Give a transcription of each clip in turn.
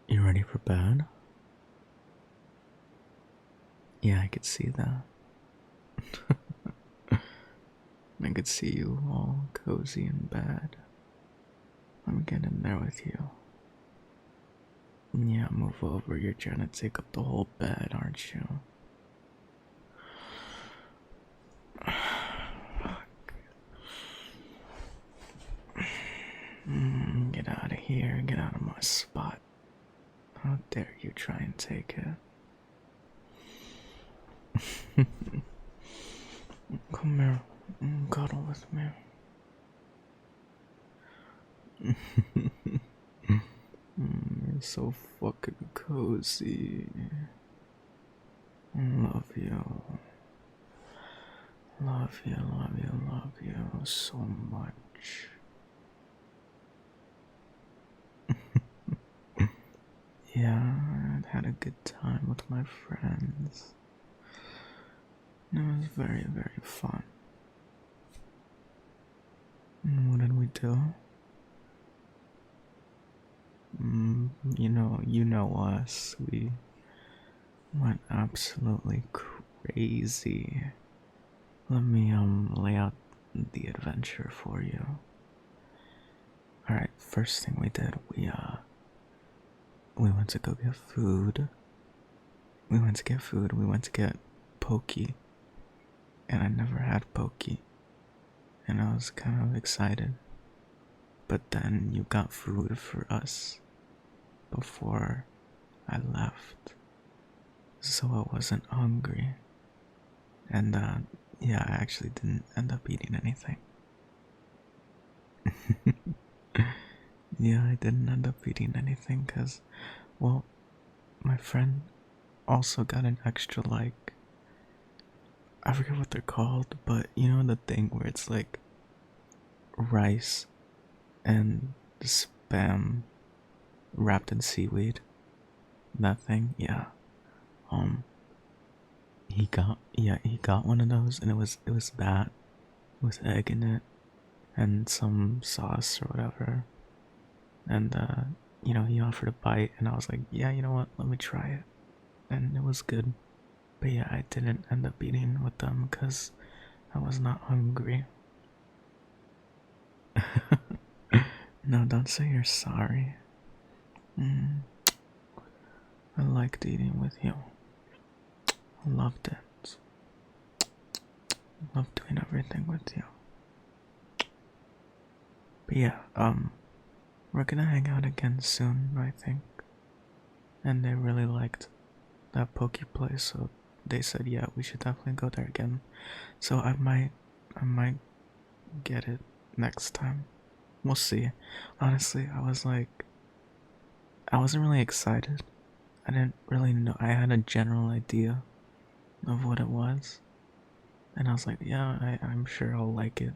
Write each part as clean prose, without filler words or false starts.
You ready for bed? Yeah, I could see that. I could see you all cozy in bed. Let me get in there with you. Yeah, move over. You're trying to take up the whole bed, aren't you? Get out of here. Get out of my spot. How dare you try and take it? Come here. Cuddle with me. You're so fucking cozy. Love you. Love you, love you, love you so much. Yeah, I had a good time with my friends. It was very, very fun. And what did we do? You know us. We went absolutely crazy. Let me lay out the adventure for you. Alright, first thing we did, we went to go get food. We went to get poké. And I never had poké. And I was kind of excited. But then you got food for us before I left. So I wasn't hungry. And yeah, I actually didn't end up eating anything. Yeah, I didn't end up eating anything because, well, my friend also got an extra, like, I forget what they're called, but you know the thing where it's like rice and spam wrapped in seaweed? That thing? Yeah. Um, he got one of those, and it was that with egg in it and some sauce or whatever. And he offered a bite, and I was like, yeah, you know what? Let me try it, and it was good. But yeah, I didn't end up eating with them because I was not hungry. No, don't say you're sorry. Mm, I liked eating with you. I loved it. Loved doing everything with you. But yeah, we're gonna hang out again soon, I think. And they really liked that poke place, so they said, yeah, we should definitely go there again. So I might get it next time. We'll see. Honestly, I wasn't really excited. I didn't really know. I had a general idea of what it was, and I was like, yeah, I'm sure I'll like it.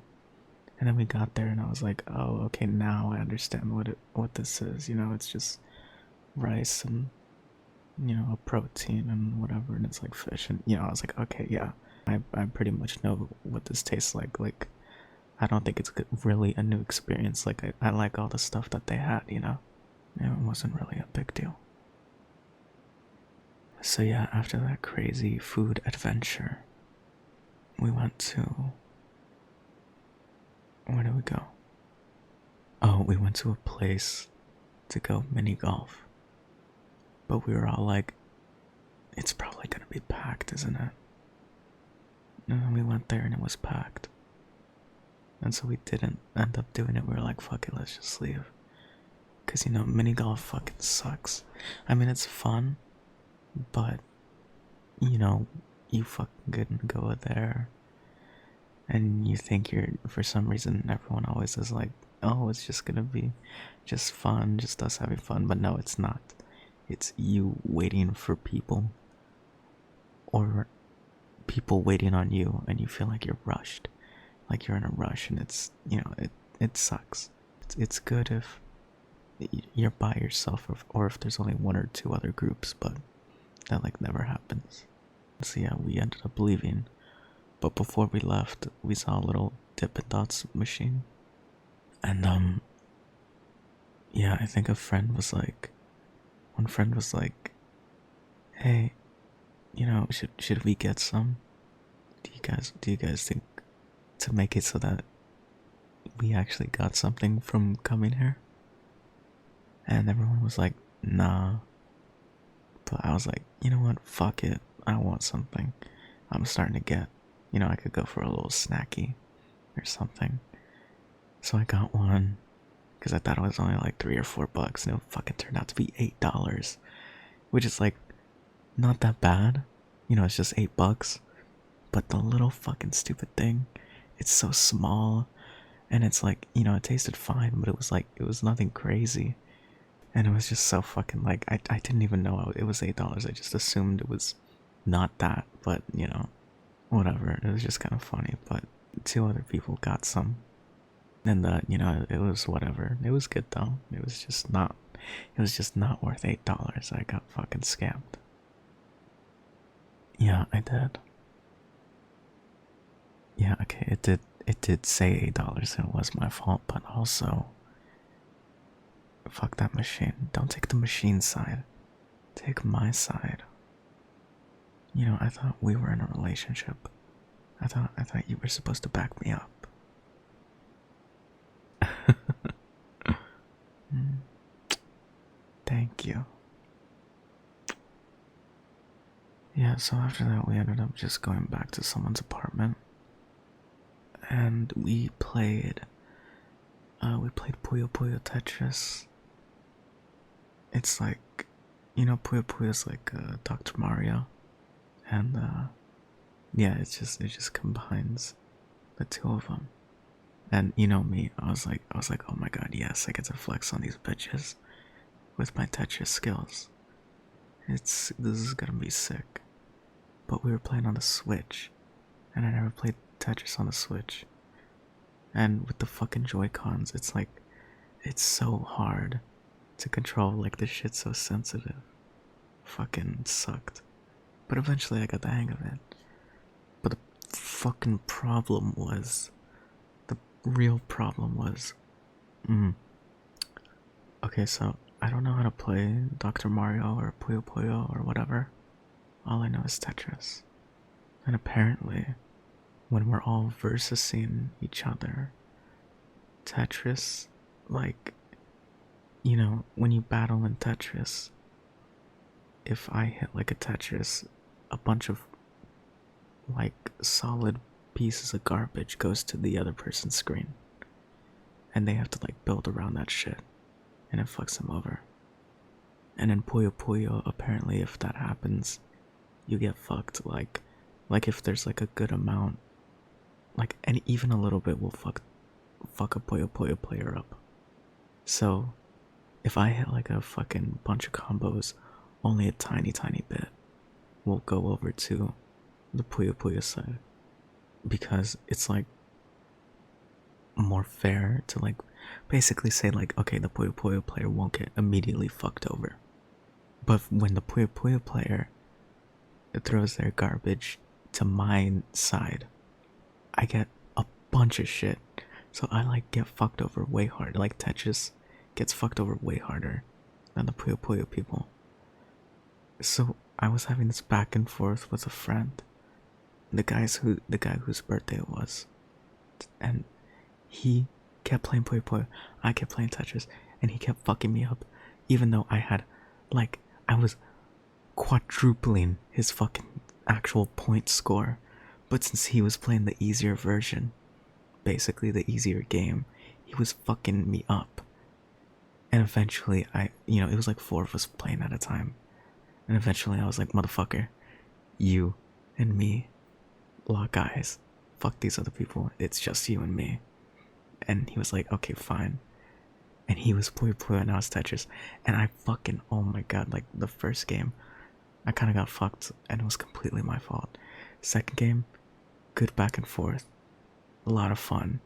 And then we got there, and I was like, oh, okay, now I understand what this is. It's just rice and a protein and whatever, and it's like fish, and I was like, okay, yeah, I pretty much know what this tastes like. Like, I don't think it's really a new experience. Like, I like all the stuff that they had. It wasn't really a big deal. So yeah, after that crazy food adventure, we went to, where did we go? Oh, we went to a place to go mini golf. But we were all like, it's probably gonna be packed, isn't it? And then we went there and it was packed. And so we didn't end up doing it. We were like, fuck it, let's just leave. Because, mini golf fucking sucks. I mean, it's fun, but, you fucking couldn't go there. And you think for some reason, everyone always is like, oh, it's just gonna be just fun, just us having fun. But no, it's not. It's you waiting for people, or people waiting on you, and you feel like you're rushed. Like you're in a rush, and it sucks. It's good if you're by yourself, or if there's only one or two other groups, but that like never happens. So yeah, we ended up leaving, but before we left, we saw a little Dippin Dots machine, and yeah, I think a friend was like, one friend was like, "Hey, should we get some? Do you guys think to make it so that we actually got something from coming here?" And everyone was like, "Nah." But I was like, you know what? Fuck it. I want something. I'm starting to get, I could go for a little snacky or something. So I got one because I thought it was only like $3 or $4, and it fucking turned out to be $8, which is like not that bad. It's just $8. But the little fucking stupid thing, it's so small, and it's like, it tasted fine, but it was nothing crazy. And it was just so fucking like, I didn't even know it was $8. I just assumed it was not that, but whatever. It was just kind of funny. But two other people got some, and it was whatever. It was good though. It was just not. It was just not worth $8. I got fucking scammed. Yeah, I did. Yeah, okay. It did. It did say $8, and it was my fault. But also, fuck that machine. Don't take the machine side. Take my side. I thought we were in a relationship. I thought you were supposed to back me up. Mm, thank you. Yeah, so after that we ended up just going back to someone's apartment, and we played Puyo Puyo Tetris. It's like, Puyo Puyo is like Dr. Mario, and yeah, it just combines the two of them. And me, I was like, oh my god, yes, I get to flex on these bitches with my Tetris skills. This is gonna be sick. But we were playing on the Switch, and I never played Tetris on the Switch. And with the fucking Joy-Cons, it's like, it's so hard to control, like this shit's so sensitive. Fucking sucked. But eventually I got the hang of it. But the fucking problem was, the real problem was, okay, so I don't know how to play Dr. Mario or Puyo Puyo or whatever. All I know is Tetris. And apparently, when we're all versusing each other, Tetris, like, when you battle in Tetris, if I hit like a Tetris, a bunch of like solid pieces of garbage goes to the other person's screen, and they have to like build around that shit, and it fucks them over. And in Puyo Puyo, apparently, if that happens, you get fucked. Like if there's like a good amount, like, and even a little bit will fuck a Puyo Puyo player up. So if I hit like a fucking bunch of combos, only a tiny bit will go over to the Puyo Puyo side, because it's like more fair to like basically say like, okay, the Puyo Puyo player won't get immediately fucked over. But when the Puyo Puyo player throws their garbage to my side, I get a bunch of shit. So I like get fucked over way harder. Like Tetris gets fucked over way harder than the Puyo Puyo people. So I was having this back and forth with a friend, the guy whose birthday it was, and he kept playing Puyo Puyo, I kept playing Tetris, and he kept fucking me up, even though I was quadrupling his fucking actual point score. But since he was playing the easier version, basically the easier game, he was fucking me up. And eventually it was like 4 of us playing at a time, and eventually I was like, motherfucker, you and me lock eyes, fuck these other people, it's just you and me. And he was like, okay, fine. And he was Puyo Puyo and I was Tetris, and I fucking, oh my god, like the first game I kind of got fucked, and it was completely my fault. Second game, good back and forth, a lot of fun,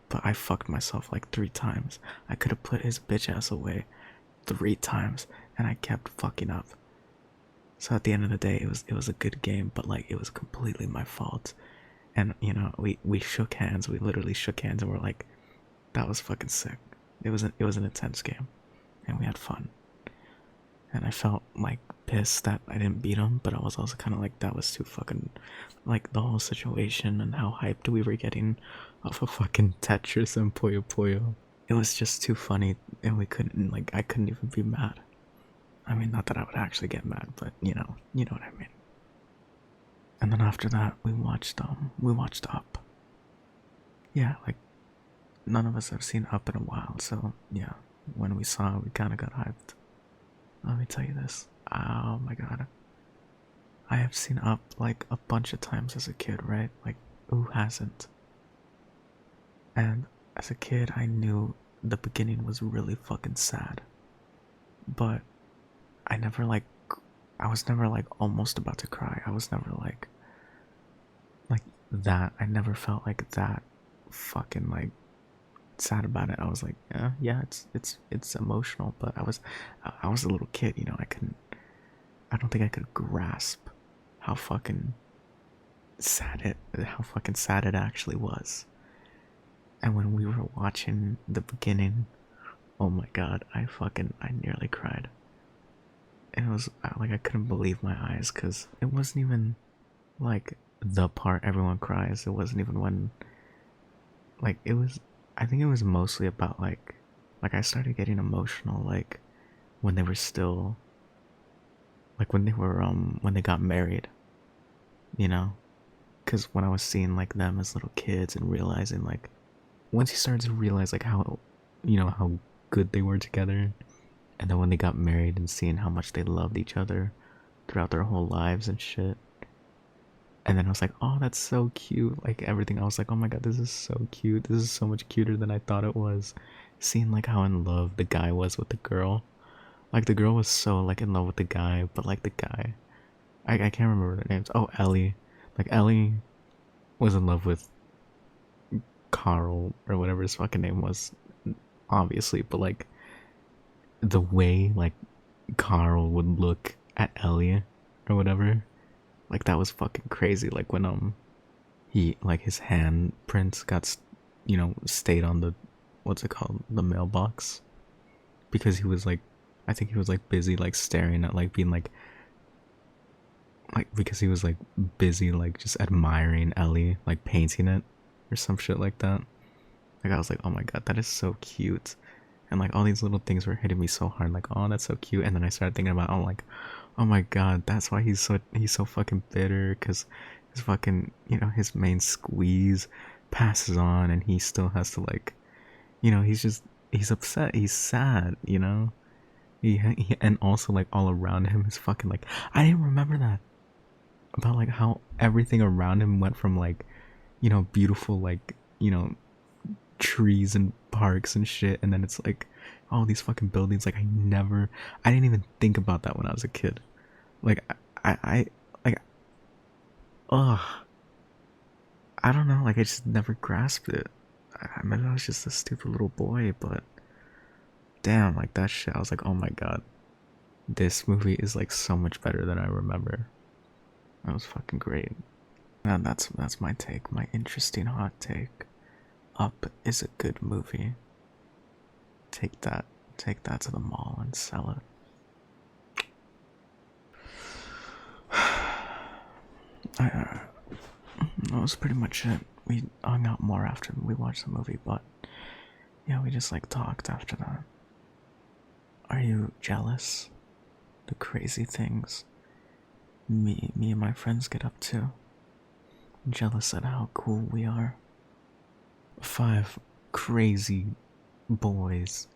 but I fucked myself like 3 times. I could have put his bitch ass away 3 times, and I kept fucking up. So at the end of the day, it was a good game, but like it was completely my fault. And we shook hands. We literally shook hands, and we're like, that was fucking sick. It was an intense game, and we had fun. And I felt like pissed that I didn't beat him, but I was also kind of like, that was too fucking, like, the whole situation and how hyped we were getting off of fucking Tetris and Puyo Puyo. It was just too funny, and we couldn't, like, I couldn't even be mad. I mean, not that I would actually get mad, but you know what I mean. And then after that, we watched Up. Yeah, like, none of us have seen Up in a while, so yeah, when we saw it, we kind of got hyped. Let me tell you this. Oh my god. I have seen Up like a bunch of times as a kid, right? Like, who hasn't? And as a kid, I knew the beginning was really fucking sad. But I never like, I was never like almost about to cry. I was never like that. I never felt like that fucking like sad about it. I was like, yeah, it's emotional, but I was a little kid, you know. I don't think I could grasp how fucking how fucking sad it actually was. And when we were watching the beginning, oh my god, I nearly cried. It was like I couldn't believe my eyes because it wasn't even like the part everyone cries. It wasn't even when, like, it was, I think it was mostly about like I started getting emotional like when they were still, like when they got married, you know? Because when I was seeing like them as little kids and realizing like, once you started to realize like how, how good they were together, and then when they got married and seeing how much they loved each other throughout their whole lives and shit. And then I was like, oh, that's so cute. Like everything, I was like, oh my god, this is so cute. This is so much cuter than I thought it was. Seeing like how in love the guy was with the girl. Like the girl was so like in love with the guy, but like the guy, I can't remember their names. Oh, Ellie. Like Ellie was in love with Carl or whatever his fucking name was, obviously, but like the way like Carl would look at Ellie or whatever, like that was fucking crazy. Like when he, like his handprints got stayed on the, what's it called, the mailbox, because he was like, I think he was like busy like staring at like being like because he was like busy like just admiring Ellie, like painting it or some shit like that. Like I was like, oh my god, that is so cute. And like all these little things were hitting me so hard, like, oh, that's so cute. And then I started thinking about, oh, like, oh my god, that's why he's so fucking bitter, because his fucking, his main squeeze passes on, and he still has to like, he's upset, he's sad, and also like all around him is fucking like, I didn't remember that about like how everything around him went from like, beautiful like, trees and parks and shit, and then it's like all these fucking buildings. Like I didn't even think about that when I was a kid. Like I like, ugh, I don't know, like I just never grasped it. Maybe I was just a stupid little boy, but damn, like that shit, I was like, oh my god, this movie is like so much better than I remember. That was fucking great. And that's my take, my interesting hot take. Up is a good movie. Take that to the mall and sell it. That was pretty much it. We hung out more after we watched the movie, but yeah, we just like talked after that. Are you jealous? The crazy things me and my friends get up to? Jealous at how cool we are? 5 crazy boys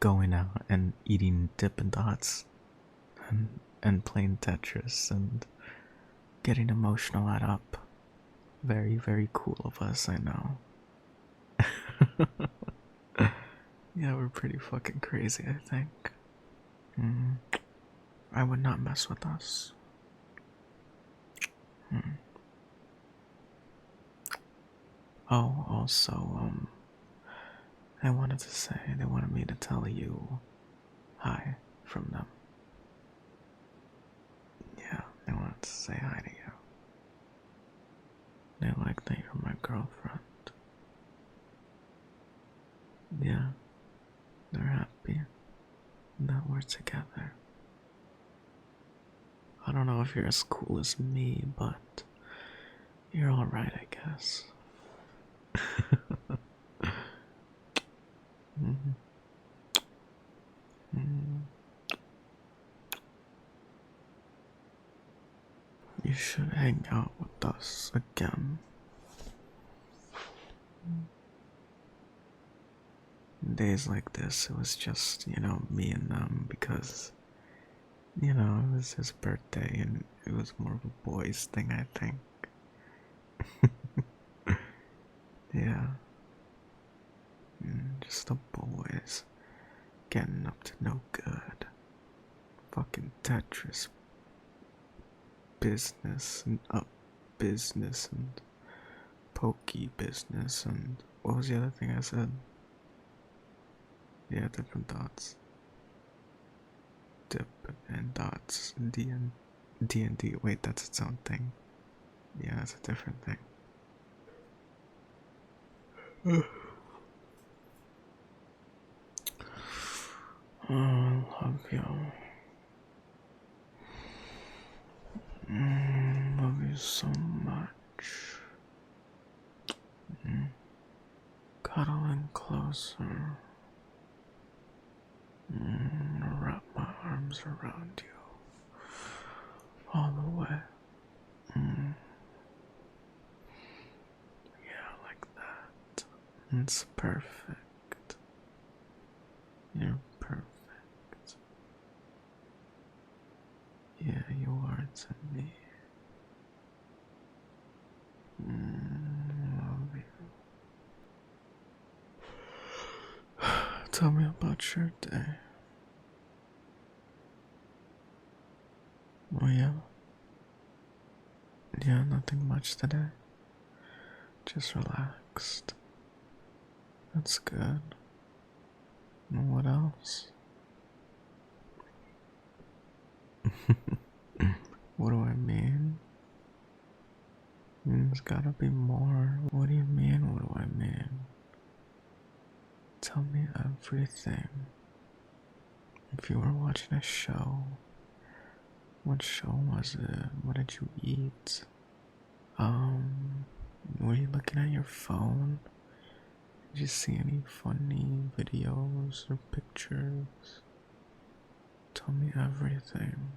going out and eating Dippin Dots and playing Tetris and getting emotional at Up. Very, very cool of us, I know. Yeah, we're pretty fucking crazy, I think. I would not mess with us. Oh, also, I wanted to say they wanted me to tell you hi from them. Yeah, they wanted to say hi to you. They like that you're my girlfriend. Yeah, they're happy that we're together. I don't know if you're as cool as me, but you're alright, I guess. Mhm. Mhm. You should hang out with us again. Days like this, it was just, me and them because, it was his birthday and it was more of a boys thing, I think. Yeah. Just the boys getting up to no good. Fucking Tetris business and up business and pokey business and what was the other thing I said? Yeah, Dippin Dots. Dippin Dots. D&D. Wait, that's its own thing. Yeah, that's a different thing. Oh, I love you. Love you so much. Cuddling closer. Wrap my arms around you. All the way. Yeah, like that. It's perfect. You're perfect. Yeah, you are to me. Love you. Tell me about your day. Oh, yeah? Yeah, nothing much today. Just relaxed. That's good. And what else? What do I mean? There's gotta be more. What do you mean? What do I mean? Tell me everything. If you were watching a show, what show was it? What did you eat? Were you looking at your phone? Did you see any funny videos or pictures? Tell me everything.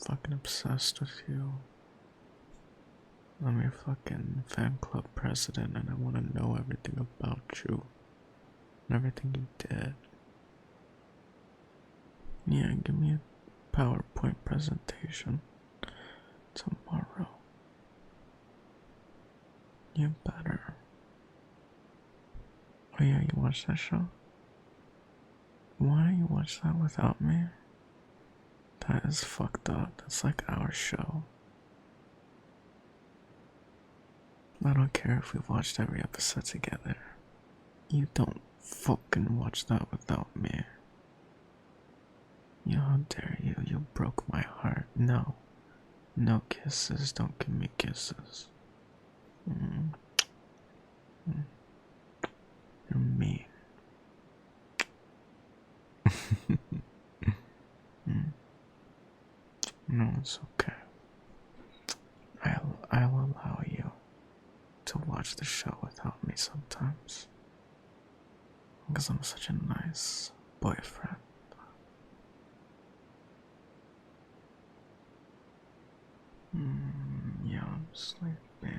Fucking obsessed with you. I'm your fucking fan club president and I want to know everything about you and everything you did. Yeah, give me a PowerPoint presentation tomorrow. You better. Oh yeah, you watch that show? Why don't you watch that without me? That is fucked up. That's like our show. I don't care if we've watched every episode together. You don't fucking watch that without me. Yeah, how dare you? You broke my heart. No. No kisses. Don't give me kisses. Mm. You're mean. No, it's okay. I'll allow you to watch the show without me sometimes. Because I'm such a nice boyfriend. Yeah, I'm sleepy.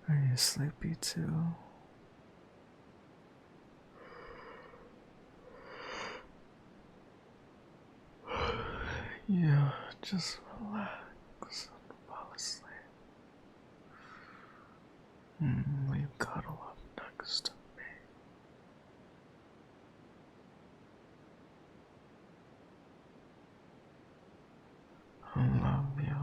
Are you sleepy too? Yeah, just relax and fall asleep. Will you cuddle up next to me? I love you.